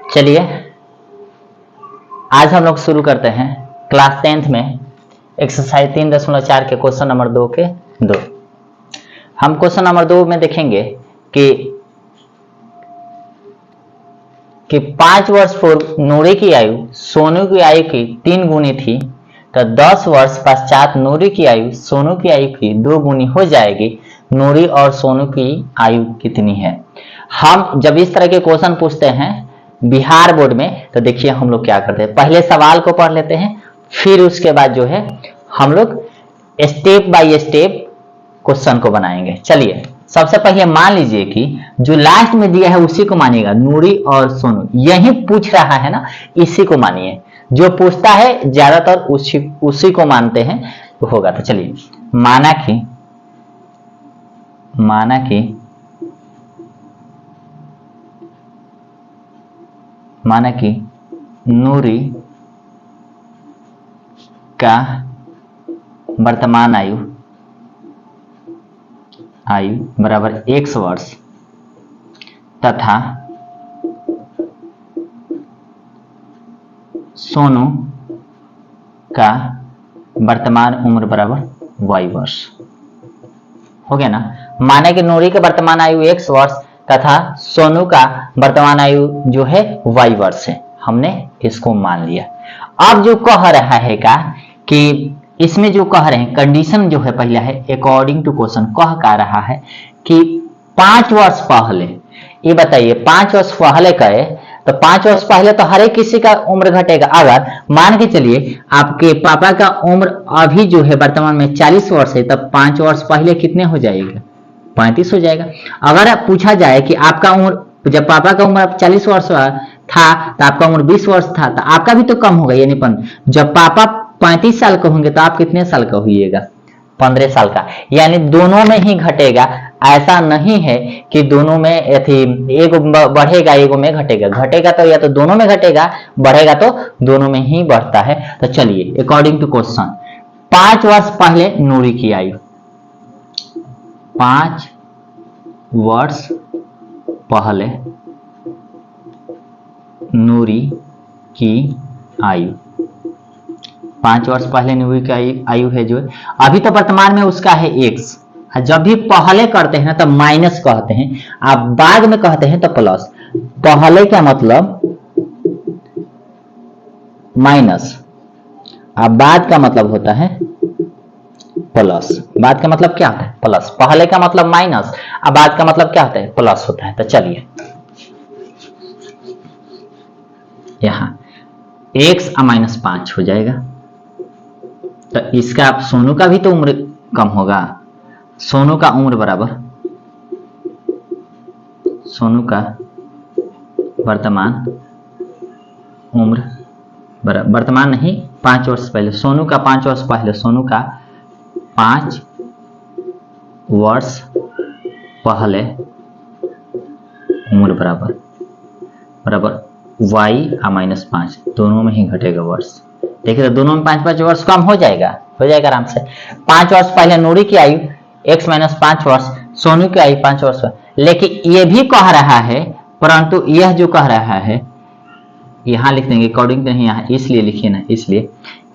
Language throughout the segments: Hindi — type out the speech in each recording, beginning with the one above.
चलिए आज हम लोग शुरू करते हैं क्लास 10th में एक्सरसाइज 3.4 के क्वेश्चन नंबर 2 के 2। हम क्वेश्चन नंबर 2 में देखेंगे कि 5 वर्ष पूर्व नूरी की आयु सोनू की आयु की 3 गुनी थी, तो 10 वर्ष पश्चात नूरी की आयु सोनू की आयु की 2 गुनी हो जाएगी। नूरी और सोनू की आयु कितनी है? हम जब इस तरह के क्वेश्चन पूछते हैं बिहार बोर्ड में, तो देखिए हम लोग क्या करते हैं, पहले सवाल को पढ़ लेते हैं, फिर उसके बाद जो है हम लोग स्टेप बाय स्टेप क्वेश्चन को बनाएंगे। चलिए सबसे पहले मान लीजिए कि जो लास्ट में दिया है उसी को मानिएगा, नूरी और सोनू यही पूछ रहा है ना, इसी को मानिए। जो पूछता है ज्यादातर उसी को मानते हैं तो होगा। तो चलिए माना कि नूरी का वर्तमान आयु बराबर x वर्ष तथा सोनू का वर्तमान उम्र बराबर y वर्ष। हो गया ना। माने कि नूरी के वर्तमान आयु x वर्ष तथा सोनू का वर्तमान आयु जो है y वर्ष है, हमने इसको मान लिया। अब जो कह रहा है कि इसमें जो कह रहे हैं कंडीशन जो है पहला है अकॉर्डिंग टू क्वेश्चन, कह रहा है कि 5 वर्ष पहले, ये बताइए 5 वर्ष पहले कहे तो 5 वर्ष पहले तो हर एक किसी का उम्र घटेगा। अगर मान के चलिए आपके पापा का उम्र अभी जो है वर्तमान में 40 वर्ष है, तब 5 वर्ष पहले कितने हो जाएगा? 35 हो जाएगा। अगर पूछा जाए कि आपका उम्र, जब पापा का उम्र 40 वर्ष था तो आपका उम्र 20 वर्ष था, तो आपका भी तो कम होगा, यानी जब पापा 35 साल का होंगे तो आप कितने साल का होइएगा? 15 साल का। यानी दोनों में ही घटेगा, ऐसा नहीं है कि दोनों में एगो बढ़ेगा एगो में घटेगा। घटेगा तो या तो दोनों में घटेगा, बढ़ेगा तो दोनों में ही बढ़ता है। तो चलिए अकॉर्डिंग टू क्वेश्चन 5 वर्ष पहले नूरी की आयु, 5 वर्ष पहले नूरी की आयु, 5 वर्ष पहले नूरी की आयु है जो अभी तो वर्तमान में उसका है x। जब भी पहले करते हैं ना तो माइनस कहते हैं, आप बाद में कहते हैं तो प्लस। पहले का मतलब माइनस, अब बाद का मतलब होता है प्लस। बाद का मतलब क्या होता है? प्लस। पहले का मतलब माइनस, अब बाद का मतलब क्या होता है? प्लस होता है। तो चलिए यहां x - 5 हो जाएगा। तो इसका आप सोनू का भी तो उम्र कम होगा। सोनू का उम्र बराबर, सोनू का वर्तमान उम्र बराबर, वर्तमान नहीं 5 वर्ष पहले, सोनू का 5 वर्ष पहले, सोनू का 5 वर्ष पहले उम्र बराबर y - 5, दोनों में ही घटेगा वर्ष। देखिए तो दोनों में 5-5 वर्ष कम हो जाएगा आराम से। 5 वर्ष पहले नूरी की आयु x - 5 वर्ष, सोनू की आयु 5 वर्ष। लेकिन ये भी कह रहा है, परंतु यह जो कह रहा है यहां लिख देंगे अकॉर्डिंग टू, यहाँ इसलिए लिखिए ना, इसलिए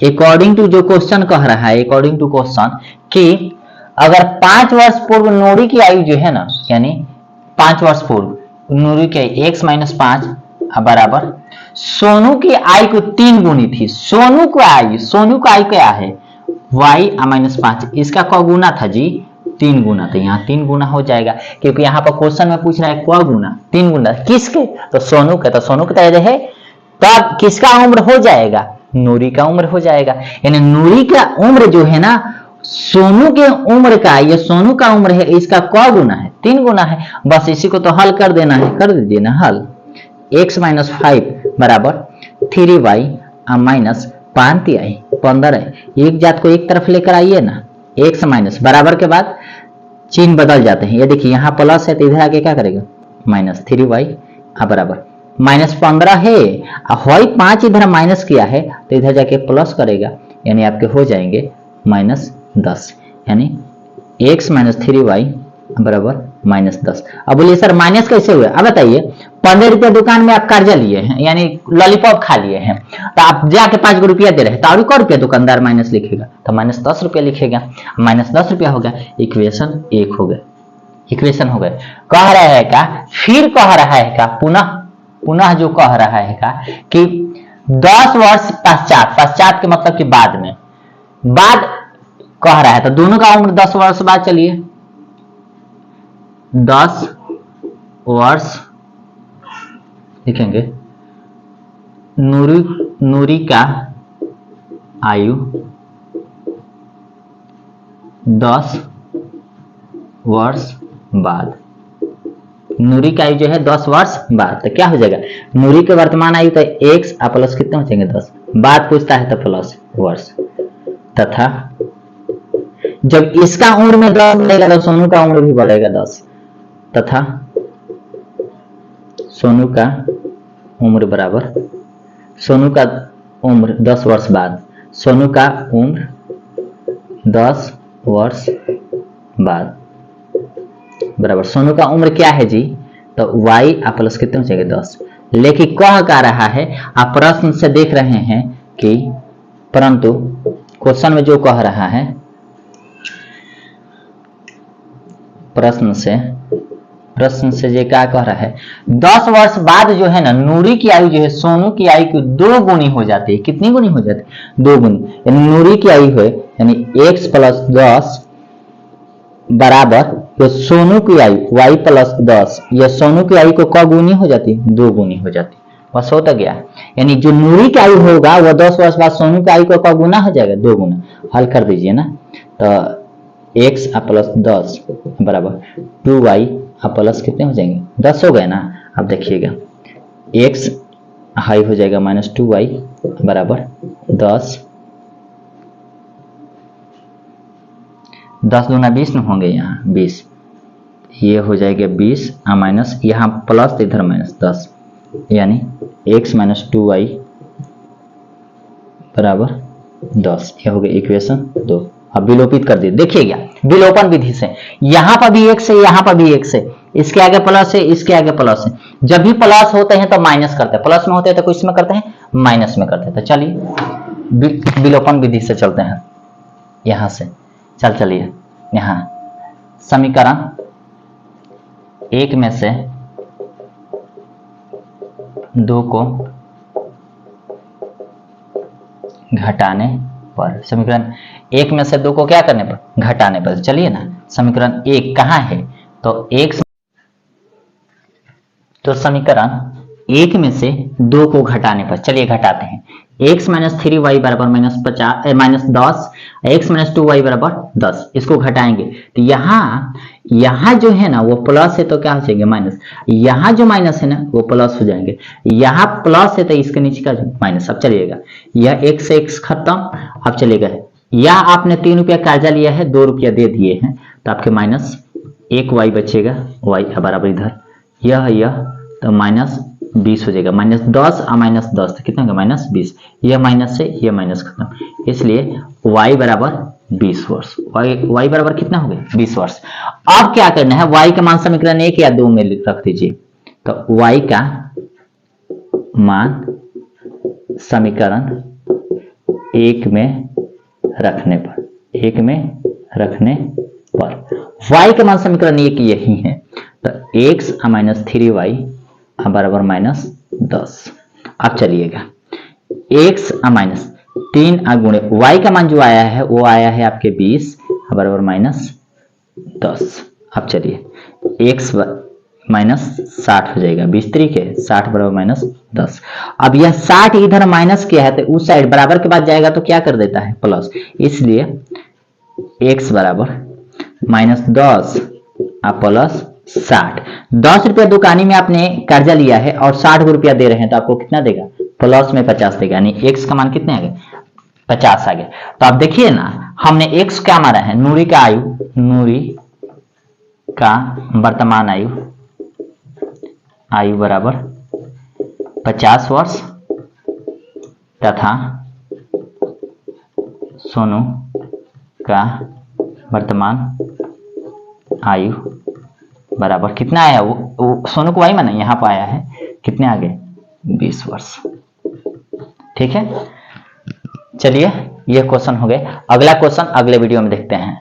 अकॉर्डिंग टू जो क्वेश्चन कह रहा है, अकॉर्डिंग टू क्वेश्चन कि अगर 5 वर्ष पूर्व नूरी की आयु जो है ना, यानी 5 वर्ष पूर्व नूरी की आयु x - 5 बराबर सोनू की आयु को 3 गुनी थी। सोनू का आयु क्या है? y - 5, इसका क गुना था जी? 3 गुना। तो यहाँ 3 गुना हो जाएगा, क्योंकि यहाँ पर क्वेश्चन में पूछ रहा है क गुना, 3 गुना किसके? तो सोनू के। तो सोनू के तरह है, तब किसका उम्र हो जाएगा? नूरी का उम्र हो जाएगा। यानी नूरी का उम्र जो है ना, सोनू के उम्र का, ये सोनू का उम्र है, इसका क गुना है? 3 गुना है। बस इसी को तो हल कर देना है, कर दीजिए ना हल। x - 5 बराबर 3y - 5i 15 है। एक जात को एक तरफ लेकर आइए ना, x माइनस बराबर के बाद चिन्ह बदल जाते हैं। ये देखिए यहाँ प्लस है तो इधर आके क्या करेगा? -3y बराबर -15 है, y 5 इधर माइनस किया है तो इधर जाके प्लस करेगा, यानी आपके हो जाएंगे -10, यानी x - 3y बराबर -10। अब बोलिए सर माइनस कैसे हुआ? अब बताइए ₹15 दुकान में आप कर्जा लिए हैं, यानी लॉलीपॉप खा लिए हैं, तो आप जाके 5 रुपया दे रहे हैं, तो और ₹1 दुकानदार माइनस लिखेगा, तो -10 लिखेगा, -10 हो गया। इक्वेशन 1 हो गया, इक्वेशन हो गए। कह रहा है क्या, फिर कह रहा है क्या, पुनः जो कह रहा है क्या कि 10 वर्ष पश्चात के मतलब कि बाद में, बाद कह रहा है, तो दोनों का उम्र 10 वर्ष बाद, चलिए 10 वर्ष लिखेंगे। नूरी का आयु 10 वर्ष बाद, नूरी का आयु जो है 10 वर्ष बाद, तो क्या हो जाएगा, नूरी के वर्तमान आयु तो x प्लस कितने हो जाएंगे 10, बाद पूछता है तो प्लस वर्ष, तथा जब इसका उम्र में 10 बढ़ेगा तो सोनू का उम्र भी बढ़ेगा 10, तथा सोनू का उम्र बराबर, सोनू का उम्र 10 वर्ष बाद, सोनू का उम्र 10 वर्ष बाद बराबर, सोनू का उम्र क्या है जी, तो y प्लस कितने हो जाएंगे 10। लेकिन कह क्या रहा है, आप प्रश्न से देख रहे हैं कि, परंतु क्वेश्चन में जो कह रहा है, प्रश्न से ये क्या कह रहा है, 10 वर्ष बाद जो है ना, नूरी की आयु जो है सोनू की आयु की 2 गुनी हो जाती है। कितनी गुनी हो जाती है, 2 गुनी, यानी नूरी की आयु है यानी x प्लस 10 बराबर तो सोनू की आयु y प्लस 10, यह सोनू की आयु को क गुनी हो जाती है, 2 गुनी हो जाती है, बस होता गया। यानी जो नूरी की आयु होगा वह 10 वर्ष बाद सोनू की आयु को क गुना हो जाएगा, 2 गुना। हल कर दीजिए ना, तो x प्लस 10 बराबर 2y प्लस कितने हो जाएंगे 10 हो गए ना। अब देखिएगा x हाई हो जाएगा -2y बराबर 10 दूना 20 न होंगे, यहाँ 20, ये हो जाएगा 20 माइनस, यहाँ प्लस तो इधर माइनस 10, यानी x माइनस 2y बराबर 10, ये हो गया इक्वेशन 2। अब विलोपित कर दिए, देखिएगा विलोपन विधि से, यहाँ पर भी x है, यहाँ पर भी x है, इसके आगे प्लस है, इसके आगे प्लस है। जब भी प्लस होते हैं तो माइनस करते हैं, प्लस में होते हैं तो किस में करते हैं, माइनस में करते हैं। तो चलिए विलोपन विधि से चलते हैं, यहाँ से चलिए, यहाँ समीकरण 1 में से 2 को घटाने पर, समीकरण 1 में से 2 को क्या करने पर, घटाने पर। चलिए ना, समीकरण 1 कहाँ है, तो समीकरण 1 में से 2 को घटाने पर, चलिए घटाते हैं। x माइनस 3y बराबर -10, x माइनस 2y बराबर 10, इसको घटाएंगे तो यहाँ जो है ना वो प्लस है तो क्या हो जाएंगे माइनस, यहाँ जो माइनस है ना वो प्लस हो जाएंगे, यहाँ प्लस है तो इसके नीचे का माइनस। अब चलिएगा यह x से x खत्म, अब चलेगा या आपने 3 रुपया कर्जा लिया है, 2 रुपया दे दिए हैं, तो आपके -1y बचेगा, y बराबर इधर यह तो -20 हो जाएगा, -10 और -10 तो कितना होगा -20, यह माइनस से यह माइनस खत्म, इसलिए y बराबर 20 वर्ष, y बराबर कितना हो गया 20 वर्ष। अब क्या करना है, y का मान समीकरण 1 या 2 में रख दीजिए, तो y का मान समीकरण 1 में रखने पर y का मान समीकरण 1 यही है, तो x माइनस 3y बराबर -10। अब चलिएगा x माइनस 3 गुणे y का मान जो आया है वो आया है आपके 20 बराबर -10। अब चलिए x -60 हो जाएगा, 20 तरीके 60 बराबर -10। अब यह 60 इधर माइनस किया है तो उस साइड बराबर के बाद जाएगा तो क्या कर देता है प्लस, इसलिए x बराबर -10 प्लस 60। 10 रुपया दुकानी में आपने कर्जा लिया है और 60 रुपया दे रहे हैं तो आपको कितना देगा, प्लस में 50 देगा, यानी x का मान कितने आ गए 50 आ गए। तो आप देखिए ना, हमने x क्या माना है, नूरी का वर्तमान आयु बराबर 50 वर्ष तथा सोनू का वर्तमान आयु बराबर कितना आया, वो सोनू को y माना, यहाँ पर आया है कितने आगे 20 वर्ष। ठीक है, चलिए ये क्वेश्चन हो गए। अगला क्वेश्चन अगले वीडियो में देखते हैं।